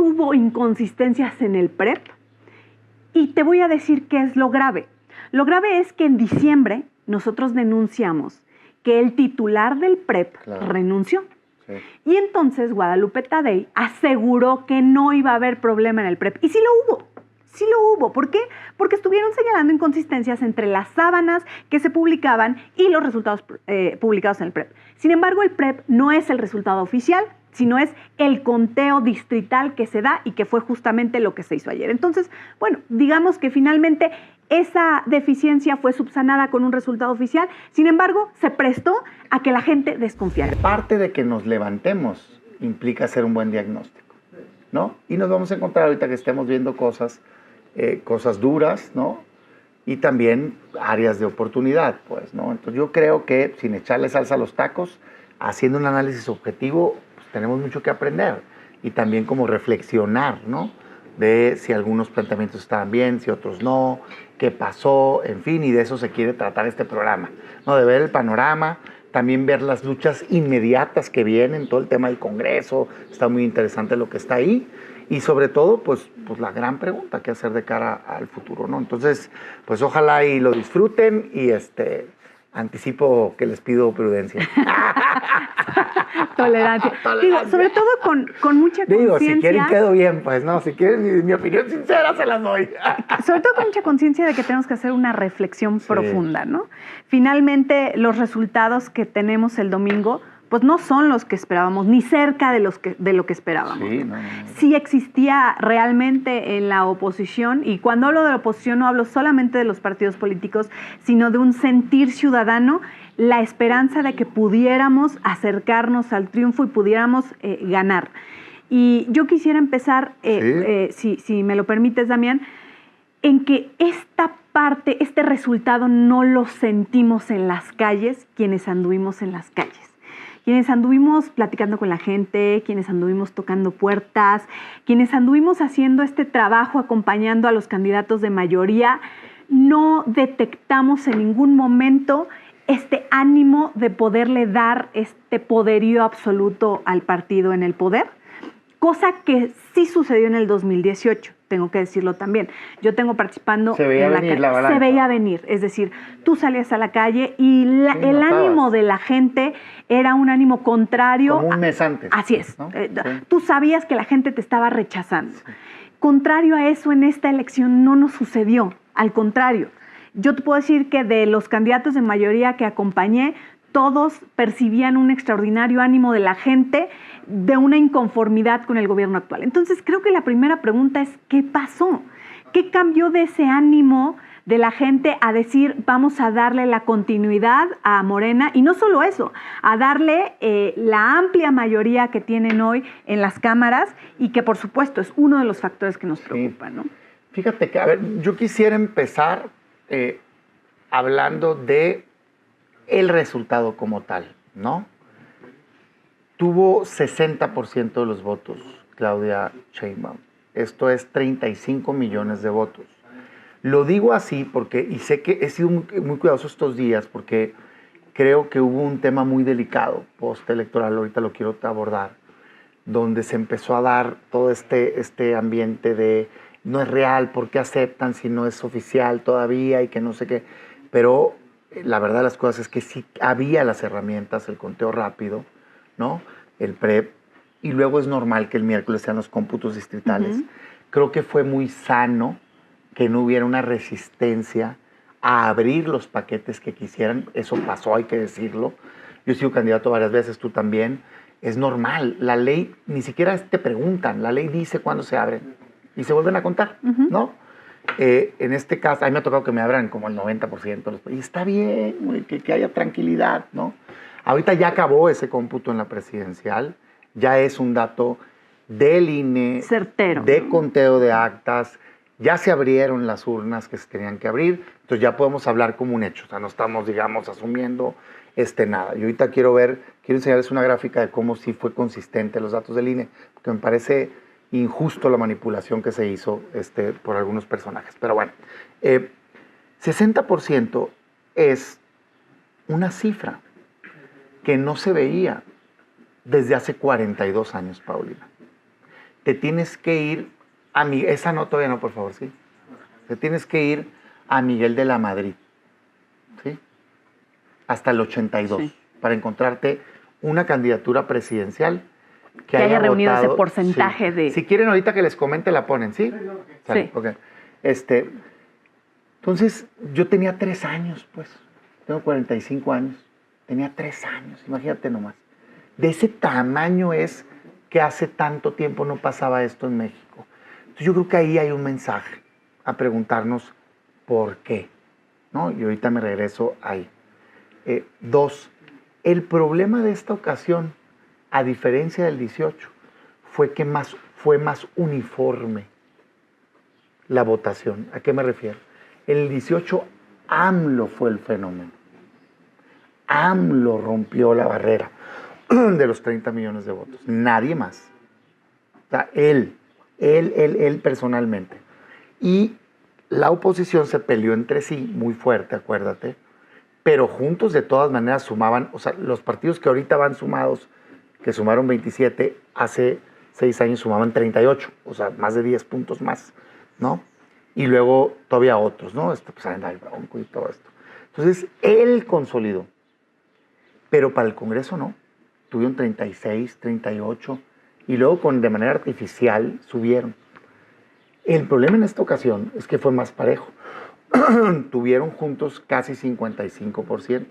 hubo inconsistencias en el PREP y te voy a decir qué es lo grave. Lo grave es que en diciembre nosotros denunciamos que el titular del PREP renunció. Sí. Y entonces Guadalupe Tadei aseguró que no iba a haber problema en el PREP. Y sí lo hubo. Sí lo hubo. ¿Por qué? Porque estuvieron señalando inconsistencias entre las sábanas que se publicaban y los resultados publicados en el PREP. Sin embargo, el PREP no es el resultado oficial, sino es el conteo distrital que se da y que fue justamente lo que se hizo ayer. Entonces, bueno, digamos que finalmente esa deficiencia fue subsanada con un resultado oficial, sin embargo, se prestó a que la gente desconfiara. Parte de que nos levantemos implica hacer un buen diagnóstico, ¿no? Y nos vamos a encontrar ahorita que estemos viendo cosas duras, ¿no? Y también áreas de oportunidad, pues, ¿no? Entonces yo creo que sin echarle salsa a los tacos, haciendo un análisis objetivo, pues tenemos mucho que aprender y también como reflexionar, ¿no? De si algunos planteamientos estaban bien, si otros no, qué pasó, en fin, y de eso se quiere tratar este programa, ¿no? De ver el panorama, también ver las luchas inmediatas que vienen, todo el tema del Congreso, está muy interesante lo que está ahí, y sobre todo, pues la gran pregunta, qué hacer de cara al futuro, ¿no? Entonces, pues ojalá y lo disfruten y anticipo que les pido prudencia. Tolerancia. Digo, sobre todo con mucha conciencia. Digo, si quieren quedo bien, pues, ¿no? Si quieren mi opinión sincera, se las doy. Sobre todo con mucha conciencia de que tenemos que hacer una reflexión profunda, ¿no? Finalmente, los resultados que tenemos el domingo, pues no son los que esperábamos, ni cerca de lo que esperábamos. Sí, no. Sí existía realmente en la oposición, y cuando hablo de la oposición no hablo solamente de los partidos políticos, sino de un sentir ciudadano, la esperanza de que pudiéramos acercarnos al triunfo y pudiéramos ganar. Y yo quisiera empezar, si me lo permites, Damián, en que esta parte, este resultado no lo sentimos en las calles, quienes anduvimos en las calles. Quienes anduvimos platicando con la gente, quienes anduvimos tocando puertas, quienes anduvimos haciendo este trabajo acompañando a los candidatos de mayoría, no detectamos en ningún momento este ánimo de poderle dar este poderío absoluto al partido en el poder, cosa que sí sucedió en el 2018. Tengo que decirlo también. Yo tengo participando se veía en la venir calle. La balanza. Se veía venir. Es decir, tú salías a la calle y el ánimo de la gente era un ánimo contrario. Como un mes antes. Así es. ¿No? Tú sabías que la gente te estaba rechazando. Sí. Contrario a eso, en esta elección no nos sucedió. Al contrario. Yo te puedo decir que de los candidatos de mayoría que acompañé, todos percibían un extraordinario ánimo de la gente, de una inconformidad con el gobierno actual. Entonces, creo que la primera pregunta es, ¿qué pasó? ¿Qué cambió de ese ánimo de la gente a decir, vamos a darle la continuidad a Morena? Y no solo eso, a darle la amplia mayoría que tienen hoy en las cámaras y que, por supuesto, es uno de los factores que nos preocupa, ¿no? Fíjate que, a ver, yo quisiera empezar hablando de el resultado como tal, ¿no? Tuvo 60% de los votos Claudia Sheinbaum. Esto es 35 millones de votos. Lo digo así porque, y sé que he sido muy cuidadoso estos días porque creo que hubo un tema muy delicado postelectoral, ahorita lo quiero abordar, donde se empezó a dar todo este ambiente de no es real, ¿por qué aceptan si no es oficial todavía y que no sé qué? Pero la verdad de las cosas es que sí había las herramientas, el conteo rápido, ¿no? El PREP, y luego es normal que el miércoles sean los cómputos distritales. Uh-huh. Creo que fue muy sano que no hubiera una resistencia a abrir los paquetes que quisieran. Eso pasó, hay que decirlo. Yo he sido candidato varias veces, tú también. Es normal. La ley, ni siquiera te preguntan, la ley dice cuándo se abren y se vuelven a contar, uh-huh. ¿no? En este caso, a mí me ha tocado que me abran como el 90%. Y está bien, que haya tranquilidad, ¿no? Ahorita ya acabó ese cómputo en la presidencial. Ya es un dato del INE, certero, de conteo de actas. Ya se abrieron las urnas que se tenían que abrir. Entonces ya podemos hablar como un hecho. O sea, no estamos, digamos, asumiendo nada. Y ahorita quiero enseñarles una gráfica de cómo sí fue consistente los datos del INE. Porque me parece injusto la manipulación que se hizo por algunos personajes. Pero bueno, 60% es una cifra que no se veía desde hace 42 años, Paulina. te tienes que ir a esa no, todavía no, por favor, ¿sí? Te tienes que ir a Miguel de la Madrid, ¿sí? Hasta el 82, sí, para encontrarte una candidatura presidencial que haya reunido ese porcentaje, sí, de... Si quieren ahorita que les comente, la ponen, ¿sí? Sí. Okay. Entonces, yo tenía 3 años, pues. Tengo 45 años. Tenía 3 años, imagínate nomás. De ese tamaño es que hace tanto tiempo no pasaba esto en México. Entonces, yo creo que ahí hay un mensaje a preguntarnos por qué, ¿no? Y ahorita me regreso ahí. 2, el problema de esta ocasión, a diferencia del 18, fue que fue más uniforme la votación. ¿A qué me refiero? En el 18, AMLO fue el fenómeno. AMLO rompió la barrera de los 30 millones de votos. Nadie más. O sea, él personalmente. Y la oposición se peleó entre sí muy fuerte, acuérdate, pero juntos de todas maneras sumaban, o sea, los partidos que ahorita van sumados, que sumaron 27, hace 6 años sumaban 38, o sea, más de 10 puntos más, ¿no? Y luego todavía otros, ¿no? Pues anda el Bronco y todo esto. Entonces, él consolidó, pero para el Congreso no. Tuvieron 36, 38, y luego de manera artificial subieron. El problema en esta ocasión es que fue más parejo. Tuvieron juntos casi 55%,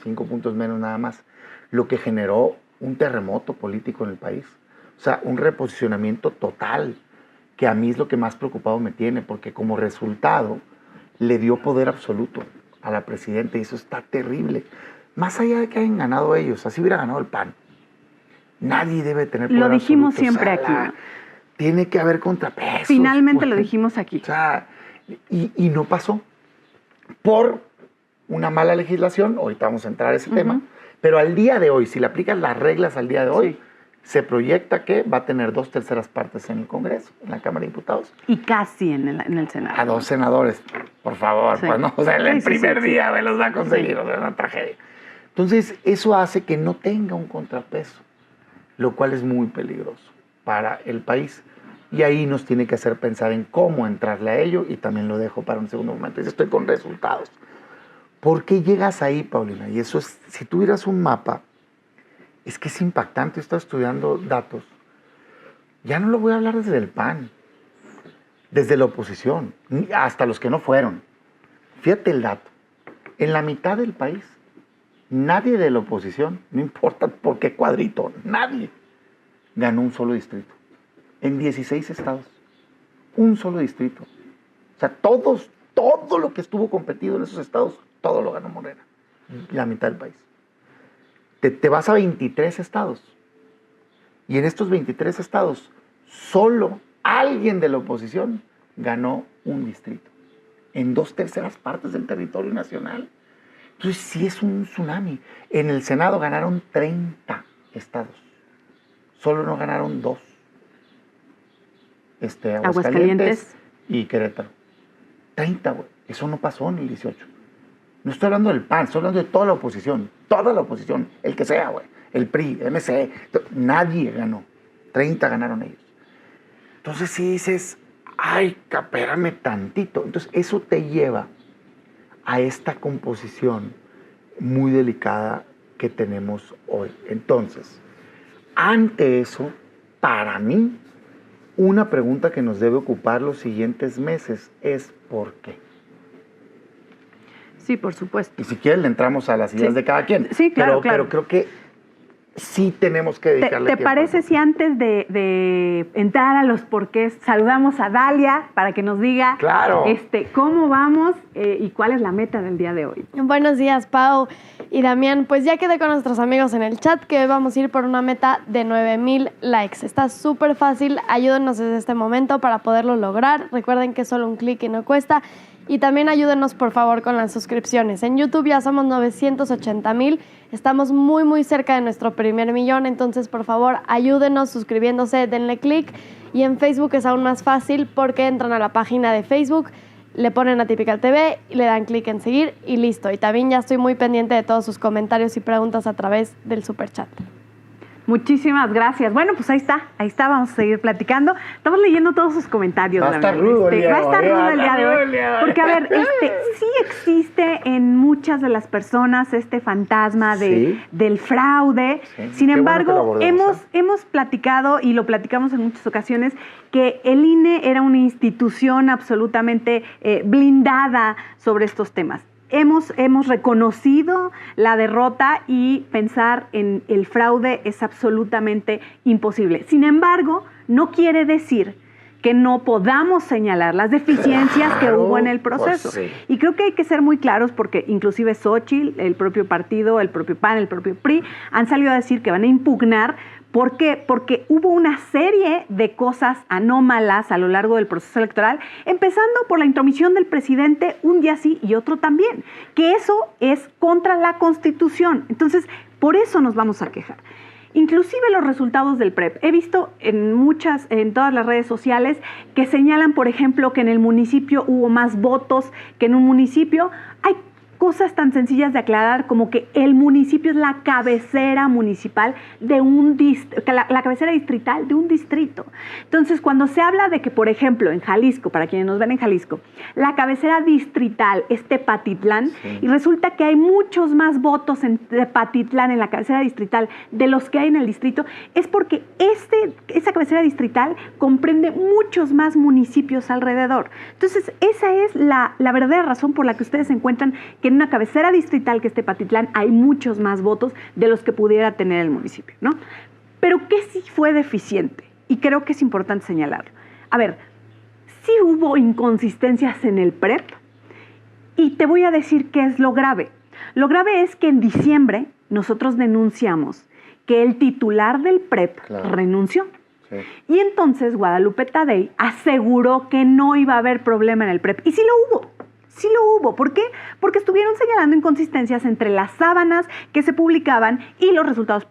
5 puntos menos nada más, lo que generó un terremoto político en el país. O sea, un reposicionamiento total, que a mí es lo que más preocupado me tiene, porque como resultado le dio poder absoluto a la presidenta, y eso está terrible. Más allá de que hayan ganado ellos, así hubiera ganado el PAN. Nadie debe tener poder absoluto. Lo dijimos siempre aquí. Tiene que haber contrapesos. Finalmente pues, lo dijimos aquí. O sea, y no pasó. Por una mala legislación, ahorita vamos a entrar a ese tema, pero al día de hoy, si le aplicas las reglas al día de hoy, sí, se proyecta que va a tener 2/3 partes en el Congreso, en la Cámara de Diputados. Y casi en el Senado. A 2 senadores, por favor, sí, pues no, o sea, el primer día me los va a conseguir, o sea, una tragedia. Entonces, eso hace que no tenga un contrapeso, lo cual es muy peligroso para el país. Y ahí nos tiene que hacer pensar en cómo entrarle a ello, y también lo dejo para un segundo momento. Y estoy con resultados. ¿Por qué llegas ahí, Paulina? Y eso es, si tuvieras un mapa, es que es impactante. Estoy estudiando datos. Ya no lo voy a hablar desde el PAN, desde la oposición, hasta los que no fueron. Fíjate el dato. En la mitad del país, nadie de la oposición, no importa por qué cuadrito, nadie ganó un solo distrito. En 16 estados, un solo distrito. O sea, todo lo que estuvo competido en esos estados, todo lo ganó Morena. La mitad del país. Te vas a 23 estados. Y en estos 23 estados, solo alguien de la oposición ganó un distrito. En 2/3 partes del territorio nacional. Entonces, sí es un tsunami. En el Senado ganaron 30 estados. Solo no ganaron 2. Aguascalientes y Querétaro. 30, güey. Eso no pasó en el 18. No estoy hablando del PAN, estoy hablando de toda la oposición. Toda la oposición, el que sea, güey. El PRI, MC, nadie ganó. 30 ganaron ellos. Entonces, si dices, ay, espérame tantito. Entonces, eso te lleva a esta composición muy delicada que tenemos hoy. Entonces, ante eso, para mí, una pregunta que nos debe ocupar los siguientes meses es ¿por qué? Sí, por supuesto. Y si quieren le entramos a las ideas de cada quien. Sí, claro, claro. Pero creo que sí tenemos que dedicarle tiempo. ¿Te parece si antes de entrar a los porqués saludamos a Dalia para que nos diga cómo vamos y cuál es la meta del día de hoy? Buenos días, Pau y Damián. Pues ya quedé con nuestros amigos en el chat que hoy vamos a ir por una meta de 9,000 likes. Está súper fácil. Ayúdenos desde este momento para poderlo lograr. Recuerden que es solo un clic y no cuesta. Y también ayúdenos, por favor, con las suscripciones. En YouTube ya somos 980,000. Estamos muy, muy cerca de nuestro primer millón. Entonces, por favor, ayúdenos suscribiéndose, denle clic. Y en Facebook es aún más fácil porque entran a la página de Facebook, le ponen Atypical TV, le dan clic en seguir y listo. Y también ya estoy muy pendiente de todos sus comentarios y preguntas a través del superchat. Muchísimas gracias. Bueno, pues ahí está, vamos a seguir platicando. Estamos leyendo todos sus comentarios. Va a estar rudo el día de hoy. Va a estar rudo el día de hoy. Porque, a ver, sí existe en muchas de las personas este fantasma del fraude. Sí. Sin embargo, hemos platicado, y lo platicamos en muchas ocasiones, que el INE era una institución absolutamente blindada sobre estos temas. Hemos reconocido la derrota y pensar en el fraude es absolutamente imposible. Sin embargo, no quiere decir que no podamos señalar las deficiencias que hubo en el proceso. Pues sí. Y creo que hay que ser muy claros porque inclusive Xóchitl, el propio partido, el propio PAN, el propio PRI, han salido a decir que van a impugnar. ¿Por qué? Porque hubo una serie de cosas anómalas a lo largo del proceso electoral, empezando por la intromisión del presidente un día sí y otro también, que eso es contra la Constitución. Entonces, por eso nos vamos a quejar. Inclusive los resultados del PREP. He visto en todas las redes sociales que señalan, por ejemplo, que en el municipio hubo más votos que en un municipio. Hay cosas tan sencillas de aclarar como que el municipio es la cabecera municipal de la cabecera distrital de un distrito. Entonces, cuando se habla de que, por ejemplo, en Jalisco, para quienes nos ven en Jalisco, la cabecera distrital es Tepatitlán, sí, y resulta que hay muchos más votos en Tepatitlán, en la cabecera distrital, de los que hay en el distrito, es porque esa cabecera distrital comprende muchos más municipios alrededor. Entonces, esa es la verdadera razón por la que ustedes encuentran que en una cabecera distrital que es Tepatitlán hay muchos más votos de los que pudiera tener el municipio, ¿no? Pero ¿qué sí fue deficiente? Y creo que es importante señalarlo. A ver, sí hubo inconsistencias en el PREP y te voy a decir qué es lo grave. Lo grave es que en diciembre nosotros denunciamos que el titular del PREP renunció. Sí. Y entonces Guadalupe Tadei aseguró que no iba a haber problema en el PREP. Y sí lo hubo. Sí lo hubo. ¿Por qué? Porque estuvieron señalando inconsistencias entre las sábanas que se publicaban y los resultados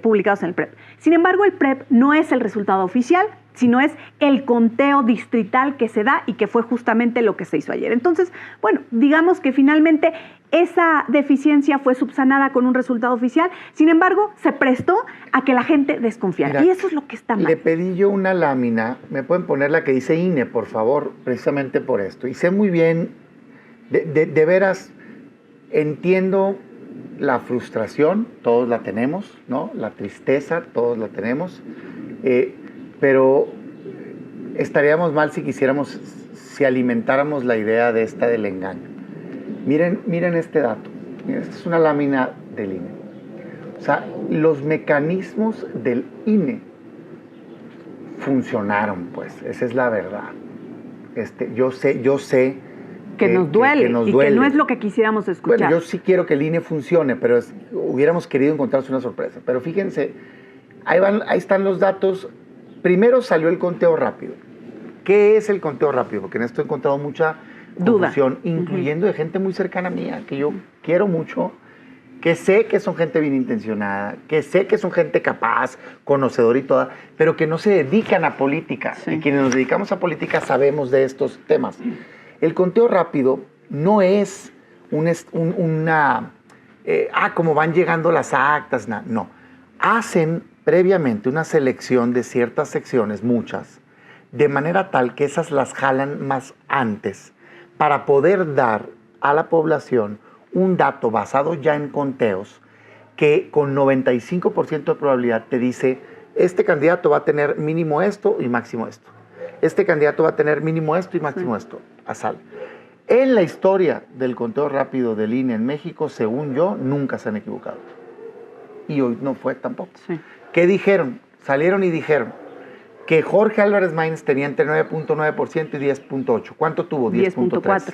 publicados en el PREP. Sin embargo, el PREP no es el resultado oficial, sino es el conteo distrital que se da y que fue justamente lo que se hizo ayer. Entonces, bueno, digamos que finalmente esa deficiencia fue subsanada con un resultado oficial, sin embargo, se prestó a que la gente desconfiara. Mira, y eso es lo que está mal. Le pedí yo una lámina, me pueden poner la que dice INE, por favor, precisamente por esto. Y sé muy bien, de veras, entiendo la frustración, todos la tenemos, ¿no? La tristeza, todos la tenemos, pero estaríamos mal si alimentáramos la idea del engaño. Miren este dato. Miren, esta es una lámina del INE. O sea, los mecanismos del INE funcionaron, pues. Esa es la verdad. Yo sé que nos duele y que no es lo que quisiéramos escuchar. Bueno, yo sí quiero que el INE funcione, pero hubiéramos querido encontrarse una sorpresa. Pero fíjense, ahí están los datos. Primero salió el conteo rápido. ¿Qué es el conteo rápido? Porque en esto he encontrado mucha confusión, incluyendo de gente muy cercana a mí, que yo quiero mucho, que sé que son gente bien intencionada, que sé que son gente capaz, conocedora y toda, pero que no se dedican a política. Sí. Y quienes nos dedicamos a política sabemos de estos temas. El conteo rápido no es como van llegando las actas, no. Hacen previamente una selección de ciertas secciones, muchas, de manera tal que esas las jalan más antes para poder dar a la población un dato basado ya en conteos que con 95% de probabilidad te dice este candidato va a tener mínimo esto y máximo esto. Este candidato va a tener mínimo esto y máximo esto. Asal. En la historia del conteo rápido del INE en México, según yo, nunca se han equivocado. Y hoy no fue tampoco. Sí. ¿Qué dijeron? Salieron y dijeron que Jorge Álvarez Maínez tenía entre 9.9% y 10.8%. ¿Cuánto tuvo? 10.4%.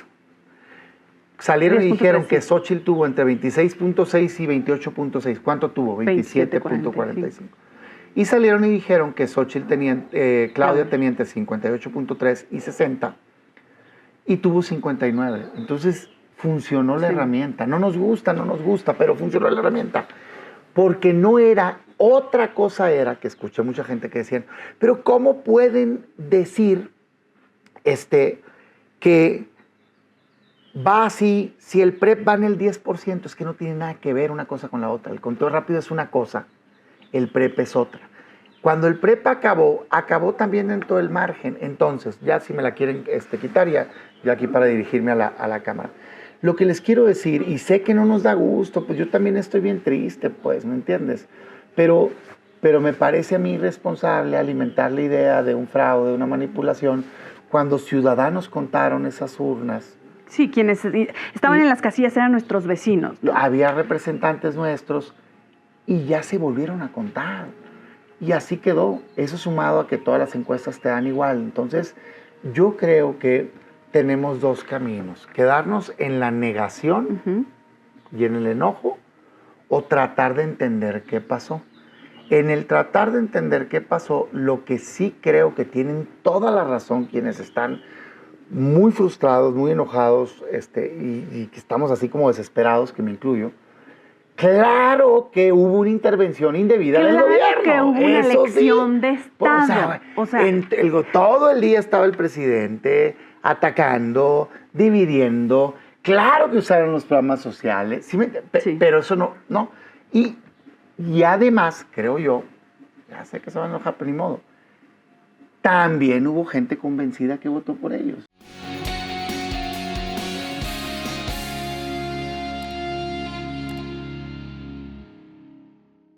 Salieron 10. Y dijeron que Xóchitl tuvo entre 26.6 y 28.6. ¿Cuánto tuvo? 27.45. Y salieron y dijeron que Xóchitl Claudia tenía entre 58.3 y 60 y tuvo 59. Entonces funcionó la herramienta. No nos gusta, pero funcionó la herramienta. Porque no era, otra cosa era, que escuché mucha gente que decían, pero ¿cómo pueden decir que va así, si el PREP va en el 10%? Es que no tiene nada que ver una cosa con la otra. El conteo rápido es una cosa el PREP es otra. Cuando el PREP acabó también en todo el margen. Entonces, ya si me la quieren quitar, ya aquí para dirigirme a la cámara. Lo que les quiero decir, y sé que no nos da gusto, pues yo también estoy bien triste, pues, ¿me entiendes? Pero me parece a mí irresponsable alimentar la idea de un fraude, de una manipulación, cuando ciudadanos contaron esas urnas. Sí, quienes estaban en las casillas eran nuestros vecinos, ¿no? Había representantes nuestros y ya se volvieron a contar. Y así quedó. Eso sumado a que todas las encuestas te dan igual. Entonces, yo creo que tenemos dos caminos. Quedarnos en la negación y en el enojo, o tratar de entender qué pasó. En el tratar de entender qué pasó, lo que sí creo que tienen toda la razón quienes están muy frustrados, muy enojados, y que estamos así como desesperados, que me incluyo. Claro que hubo una intervención indebida del gobierno. Que hubo una elección de Estado. Todo el día estaba el presidente atacando, dividiendo. Claro que usaron los programas sociales, ¿sí? Pero eso no. Y además, creo yo, ya sé que se van a enojar, pero ni modo, también hubo gente convencida que votó por ellos.